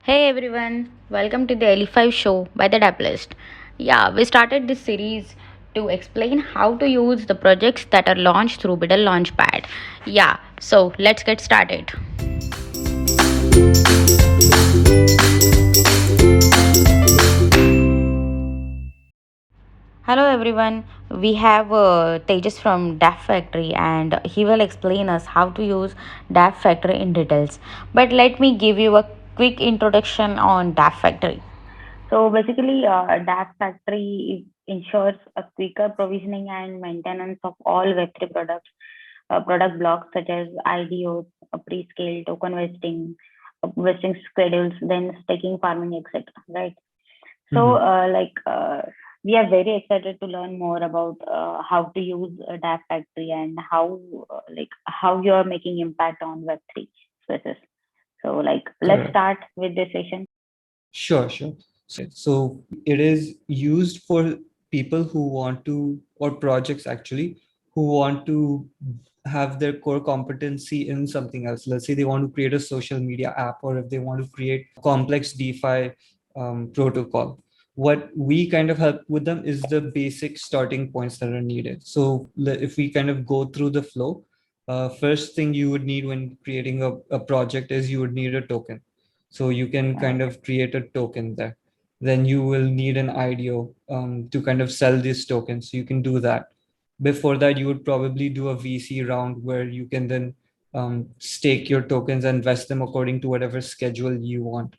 Hey everyone, welcome to the L5 show by the Dapp List. Yeah, we started this series to explain how to use the projects that are launched through Buidl Launchpad. Yeah, so let's get started. Hello everyone, we have Tejas from Dapp Factory and he will explain us how to use Dapp Factory in details. But let me give you a quick introduction on Dapp Factory. So basically, Dapp Factory ensures a quicker provisioning and maintenance of all Web3 products, product blocks such as IDOs, pre-scale, token vesting schedules, then staking, farming, etc. Right. So, we are very excited to learn more about how to use Dapp Factory and how you are making impact on Web3 spaces. So, let's Correct. start with this session. Sure. So it is used for people who want to, or projects actually, who want to have their core competency in something else. Let's say they want to create a social media app, or if they want to create complex DeFi protocol. What we kind of help with them is the basic starting points that are needed. So if we kind of go through the flow, first thing you would need when creating a project is you would need a token. So you can kind of create a token there. Then you will need an IDO to kind of sell these tokens. So you can do that. Before that, you would probably do a VC round where you can then stake your tokens and invest them according to whatever schedule you want.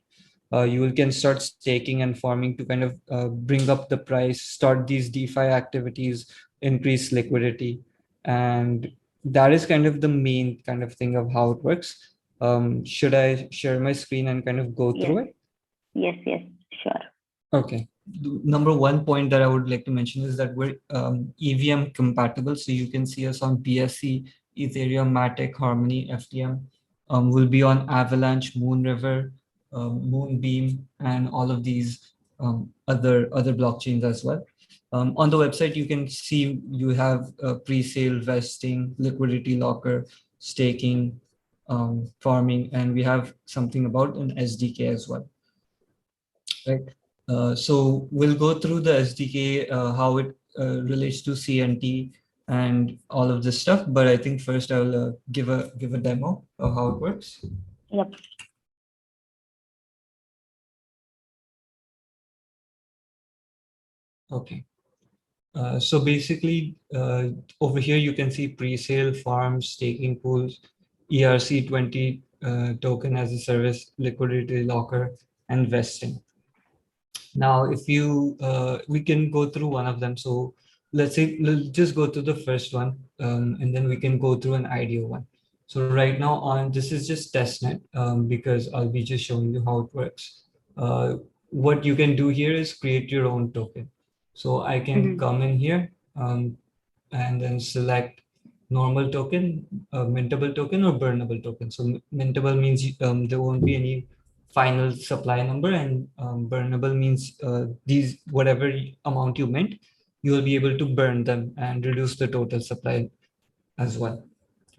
You can start staking and farming to kind of bring up the price, start these DeFi activities, increase liquidity. And that is kind of the main kind of thing of how it works. Should I share my screen and kind of go Yes, through it? yes, sure. Okay. Number one point that I would like to mention is that we're EVM compatible. So you can see us on BSC, Ethereum, Matic, Harmony, FTM. We'll be on Avalanche, Moonriver, Moonbeam, and all of these other blockchains as well. On the website, you can see you have pre-sale, vesting, liquidity locker, staking, farming, and we have something about an SDK as well, right? So we'll go through the SDK, how it relates to CNT and all of this stuff. But I think first I'll give a demo of how it works. Yep. Okay. So basically, over here you can see pre-sale, farms, staking pools, ERC20 token as a service, liquidity locker, and vesting. Now, if you, we can go through one of them. So let's just go to the first one, and then we can go through an ideal one. So right now on, this is just testnet, because I'll be just showing you how it works. What you can do here is create your own token. So I can Mhm. come in here, and then select normal token, mintable token, or burnable token. So mintable means there won't be any final supply number, and burnable means these whatever amount you mint, you will be able to burn them and reduce the total supply as well.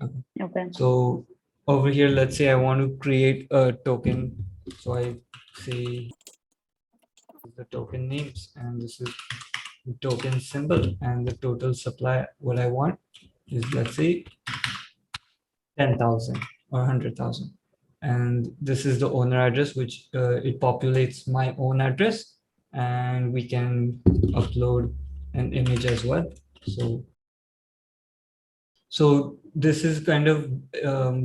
Okay. Okay. So over here, let's say I want to create a token. So I say the token names, and this is the token symbol, and the total supply. What I want is, let's say, 10,000 or 100,000. And this is the owner address, which it populates my own address, and we can upload an image as well. So this is kind of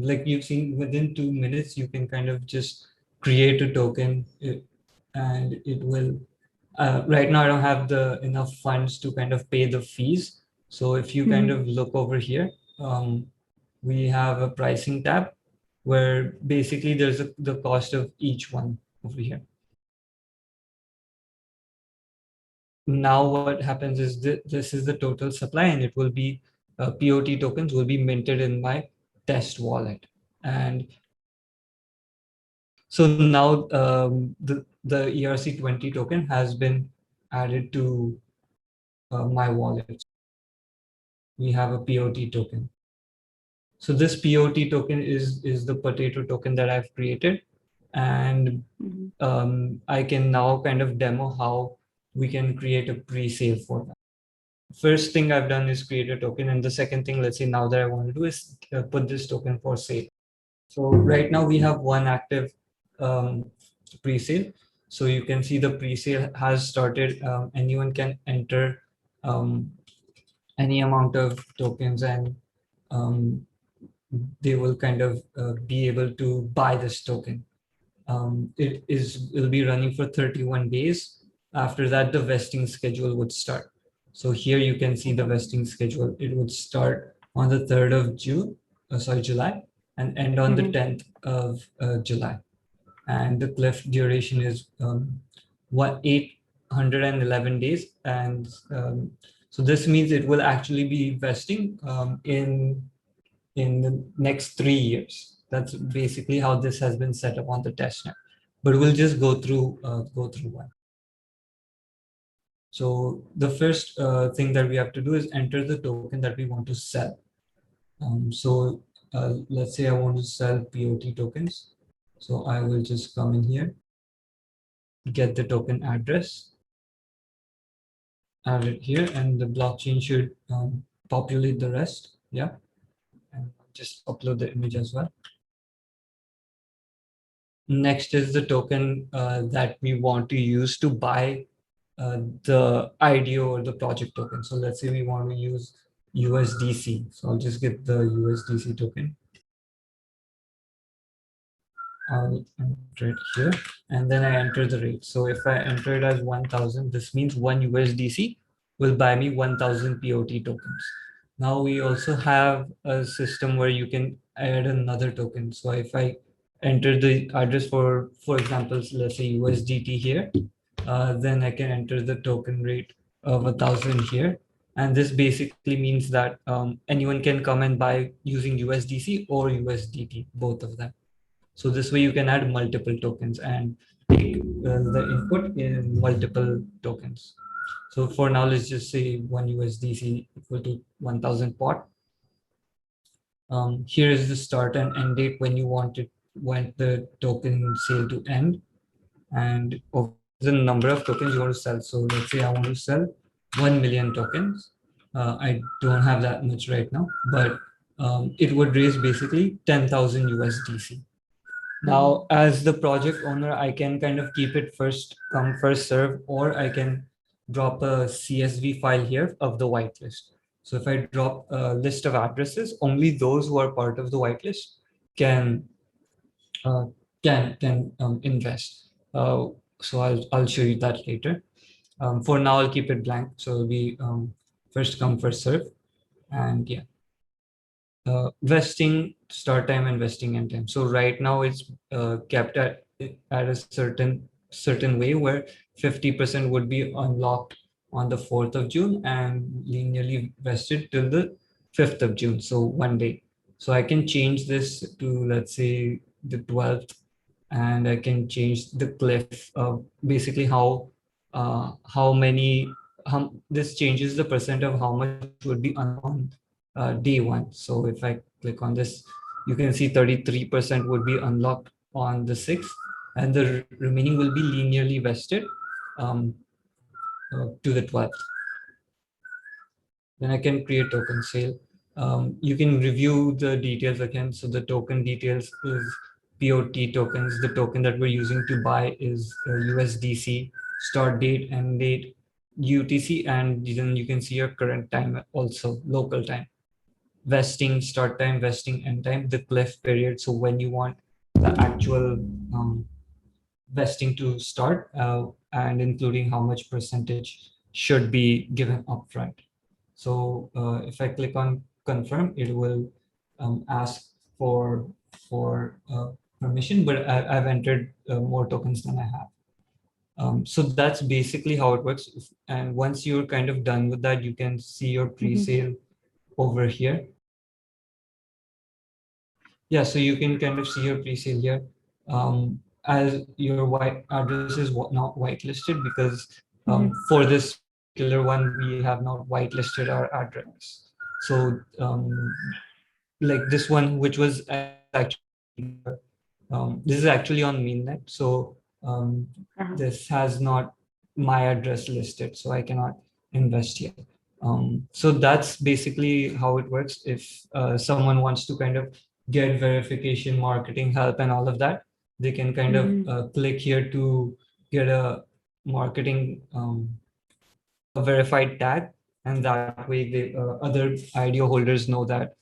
like you've seen, within 2 minutes, you can kind of just create a token, and it will, right now I don't have the enough funds to kind of pay the fees. So if you kind Mhm. of look over here, we have a pricing tab where basically there's the cost of each one over here. Now what happens is this is the total supply, and it will be POT tokens will be minted in my test wallet. And so now the ERC20 token has been added to my wallet. We have a POT token. So this POT token is the potato token that I've created. And Mhm. I can now kind of demo how we can create a pre-sale for that. First thing I've done is create a token, and the second thing, let's say now that I want to do is put this token for sale. So right now we have one active pre-sale. So you can see the pre-sale has started. Anyone can enter um, any amount of tokens, and um, they will kind of be able to buy this token. It will be running for 31 days. After that, the vesting schedule would start. So here you can see the vesting schedule. It would start on the 3rd of July, and end on the Mhm. 10th of July. And the cliff duration is 811 days. And so this means it will actually be vesting in the next 3 years. That's basically how this has been set up on the testnet. But we'll just go through one. So the first thing that we have to do is enter the token that we want to sell. So let's say I want to sell POT tokens. So I will just come in here, get the token address, add it here, and the blockchain should populate the rest. Yeah, and just upload the image as well. Next is the token that we want to use to buy the IDO or the project token. So let's say we want to use USDC. So I'll just get the USDC token. I'll enter it here, and then I enter the rate. So if I enter it as 1000, this means one USDC will buy me 1000 POT tokens. Now we also have a system where you can add another token. So if I enter the address for example, let's say USDT here, then I can enter the token rate of 1000 here. And this basically means that anyone can come and buy using USDC or USDT, both of them. So this way you can add multiple tokens and take the input in multiple tokens. So for now, let's just say one USDC equal to 1000 pot. Here is the start and end date when you want the token sale to end. And over here is the number of tokens you want to sell. So let's say I want to sell 1 million tokens. I don't have that much right now, but it would raise basically 10,000 USDC. Now, as the project owner, I can kind of keep it first come, first serve, or I can drop a CSV file here of the whitelist. So if I drop a list of addresses, only those who are part of the whitelist can uh, can invest. So I'll show you that later. For now, I'll keep it blank. So it'll be first come, first serve, and yeah. Vesting start time and vesting end time. So right now it's kept at a certain way where 50% would be unlocked on the 4th of June and linearly vested till the 5th of June. So one day. So I can change this to, let's say, the 12th, and I can change the cliff of basically how many this changes the percent of how much would be unlocked on day one. So if I click on this, you can see 33% would be unlocked on the 6th, and the remaining will be linearly vested um, to the 12th. Then I can create token sale. You can review the details again. So the token details is POT tokens. The token that we're using to buy is USDC, start date, end date, UTC, and then you can see your current time also, local time. Vesting start time, vesting end time, the cliff period. So when you want the actual vesting to start, and including how much percentage should be given upfront. So if I click on confirm, it will ask for permission, but I've entered more tokens than I have. So that's basically how it works. And once you're kind of done with that, you can see your Mhm. pre-sale over here. Yeah, so you can kind of see your pre-sale here. As your white address is not whitelisted because Mhm. for this particular one, we have not whitelisted our address. So like this one, which was actually This is actually on mainnet, so this has not my address listed, so I cannot invest here. So that's basically how it works. If someone wants to kind of get verification, marketing help, and all of that, they can kind of click here to get a marketing a verified tag, and that way the other IDO holders know that.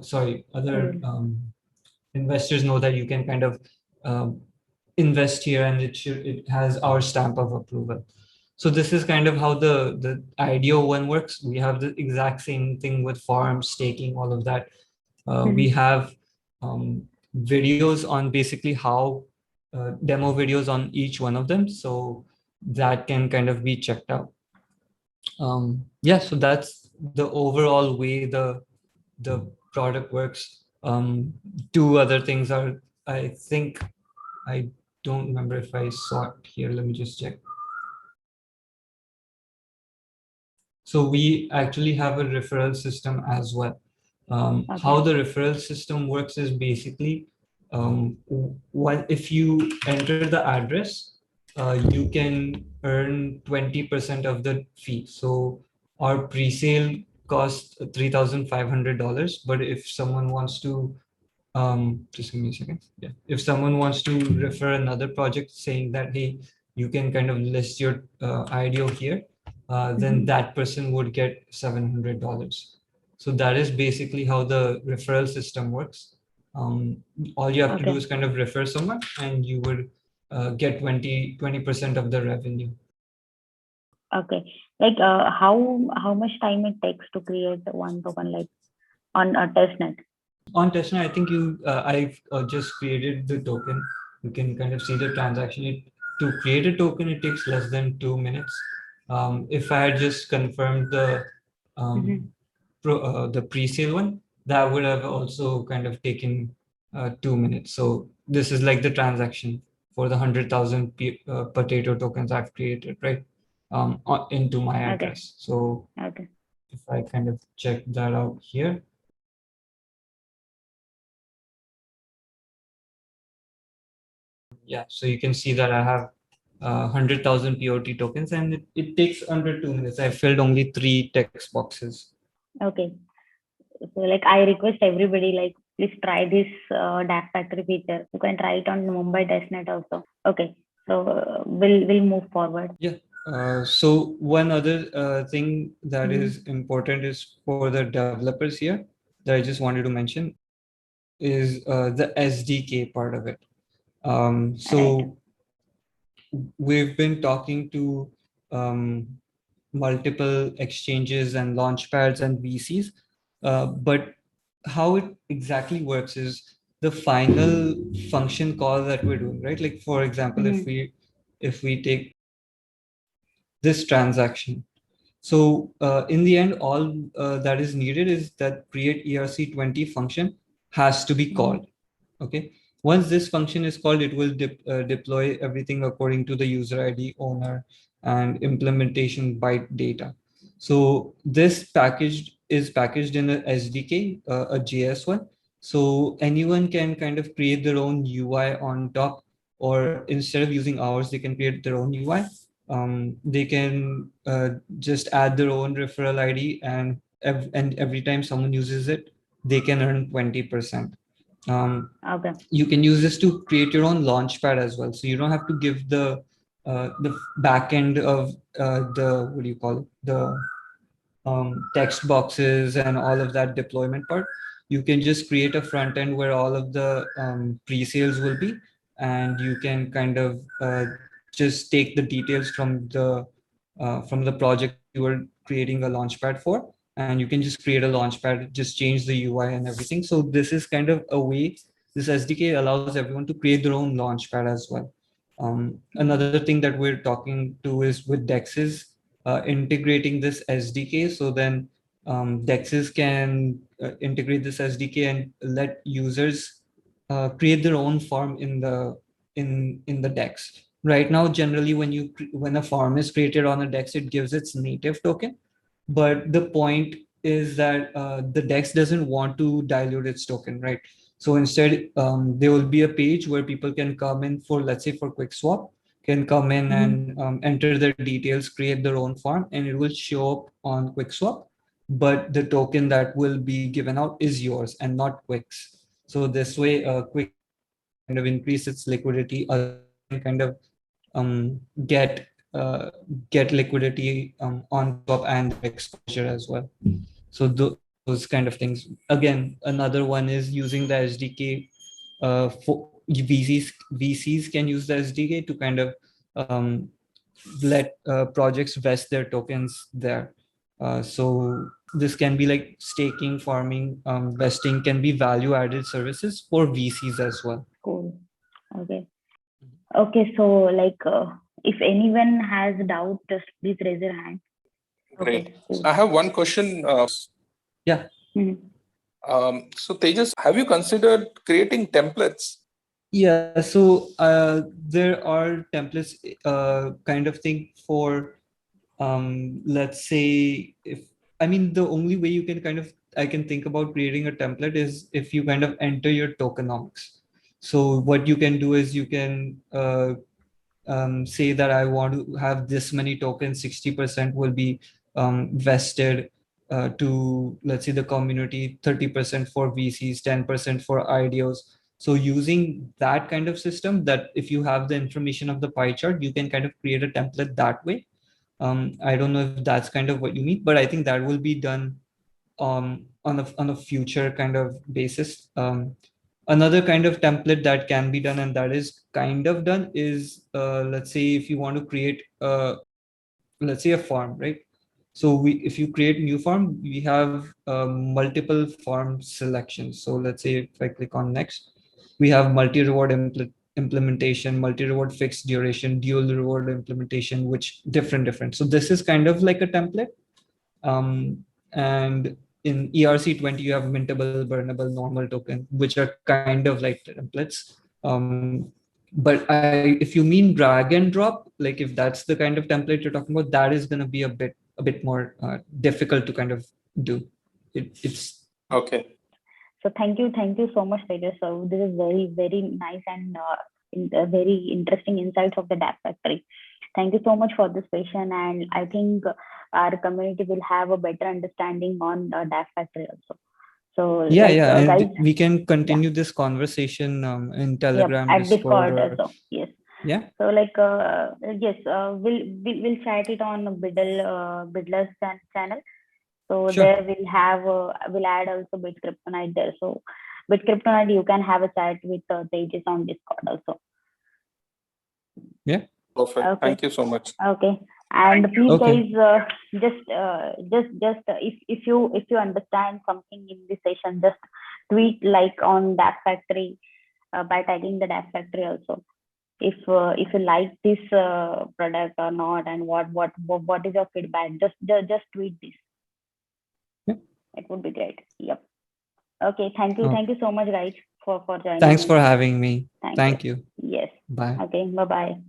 Sorry, other investors know that you can kind of um, invest here, and it has our stamp of approval. So this is kind of how the IDO one works. We have the exact same thing with farms, staking, all of that. We have videos on basically how demo videos on each one of them, so that can kind of be checked out. Yeah, so that's the overall way the product works. Two other things are, I think, I don't remember if I saw it here. Let me just check. So we actually have a referral system as well. How the referral system works is basically, if you enter the address, you can earn 20% of the fee. So our pre-sale costs $3,500, but if someone wants to just give me a second. Yeah. If someone wants to refer another project saying that, hey, you can kind of list your IDO here, then that person would get $700. So that is basically how the referral system works. All you have to do is kind of refer someone, and you would get 20% of the revenue. Okay. Like how much time it takes to create one token, like on a testnet? On testnet, I think I've just created the token. You can kind of see the transaction. To create a token, it takes less than 2 minutes. If I had just confirmed the pre-sale one, that would have also kind of taken 2 minutes. So this is like the transaction for the 100,000 potato tokens I've created, right? Into my address. So if I kind of check that out here. Yeah, so you can see that I have 100,000 POT tokens, and it takes under 2 minutes. I filled only 3 text boxes. Okay. So like I request everybody, like please try this Dapp Factory feature. You can try it on Mumbai testnet also. Okay. So we'll move forward. Yeah. So one other thing that is important is for the developers here that I just wanted to mention is the SDK part of it. So we've been talking to multiple exchanges and launchpads and VCs, but how it exactly works is the final function call that we're doing, right? Like for example, if we take this transaction, so in the end, all that is needed is that create ERC20 function has to be called. Okay. Once this function is called, it will deploy everything according to the user ID, owner, and implementation byte data. So this package is packaged in a SDK, a JS one. So anyone can kind of create their own UI on top, or instead of using ours, they can create their own UI. They can just add their own referral ID, and every time someone uses it, they can earn 20%. You can use this to create your own launchpad as well. So you don't have to give the back end of the, what do you call it, the text boxes and all of that deployment part. You can just create a front end where all of the pre-sales will be, and you can kind of just take the details from the project you were creating a launchpad for, and you can just create a launchpad, just change the UI and everything. So this is kind of a way, this SDK allows everyone to create their own launchpad as well. Another thing that we're talking to is with DEXs, integrating this SDK. So then DEXs can integrate this SDK and let users create their own farm in the DEX. Right now, generally, when a farm is created on a DEX, it gives its native token. But the point is that the DEX doesn't want to dilute its token, right? So instead, there will be a page where people can come in for, let's say, for quick swap, can come in and enter their details, create their own farm, and it will show up on QuickSwap. But the token that will be given out is yours and not Quick's. So this way, Quick can kind of increase its liquidity. Others can kind of um, get get liquidity on QuickSwap and their exposure as well. So those kind of things. Again, another one is using the SDK for VCs can use the SDK to kind of let projects vest their tokens there. So this can be like staking, farming, vesting can be value added services for VCs as well. Cool. Okay. Okay. So like, if anyone has doubt, just please raise your hand. Great. Okay, cool. I have one question. Yeah. So Tejas, have you considered creating templates? Yeah, so there are templates kind of thing for let's say, if I mean, the only way you can kind of I can think about creating a template is if you kind of enter your tokenomics. So what you can do is you can say that I want to have this many tokens, 60% will be vested to, let's say, the community, 30% for VCs, 10% for IDOs. So using that kind of system, that if you have the information of the pie chart, you can kind of create a template that way. I don't know if that's kind of what you mean, but I think that will be done on a future kind of basis. Another kind of template that can be done and that is kind of done is, let's say, if you want to create let's say a farm, right? So if you create a new farm, we have multiple farm selections. So let's say if I click on next, we have multi-reward implementation, multi-reward fixed duration, dual reward implementation, which different. So this is kind of like a template. And in ERC20, you have mintable, burnable, normal token, which are kind of like templates. But if you mean drag and drop, like if that's the kind of template you're talking about, that is going to be a bit more difficult to kind of do. It's okay. So thank you so much, Tejas. So this is very nice and very interesting insights of the Dapp Factory. Thank you so much for this session, and I think our community will have a better understanding on the Dapp Factory also. So yeah, like, and guys, we can continue this conversation in Telegram, at Discord or also. Yes. yeah. So like, yes, we'll chat it on Buidl's channel. So Sure. there we'll add also Kryptonite there. So Kryptonite, you can have a chat with Tejas on Discord also. Yeah. Perfect. Okay. Thank you so much. Okay. And please, Okay. guys, if you understand something in this session, just tweet like on Dapp Factory by tagging the Dapp Factory also. If you like this product or not, and what is your feedback, just tweet this. Yeah. It would be great. Yep. Okay. Thank you so much, guys, for joining. Thanks for having me. Thank you. Yes. Bye. Okay. Bye bye.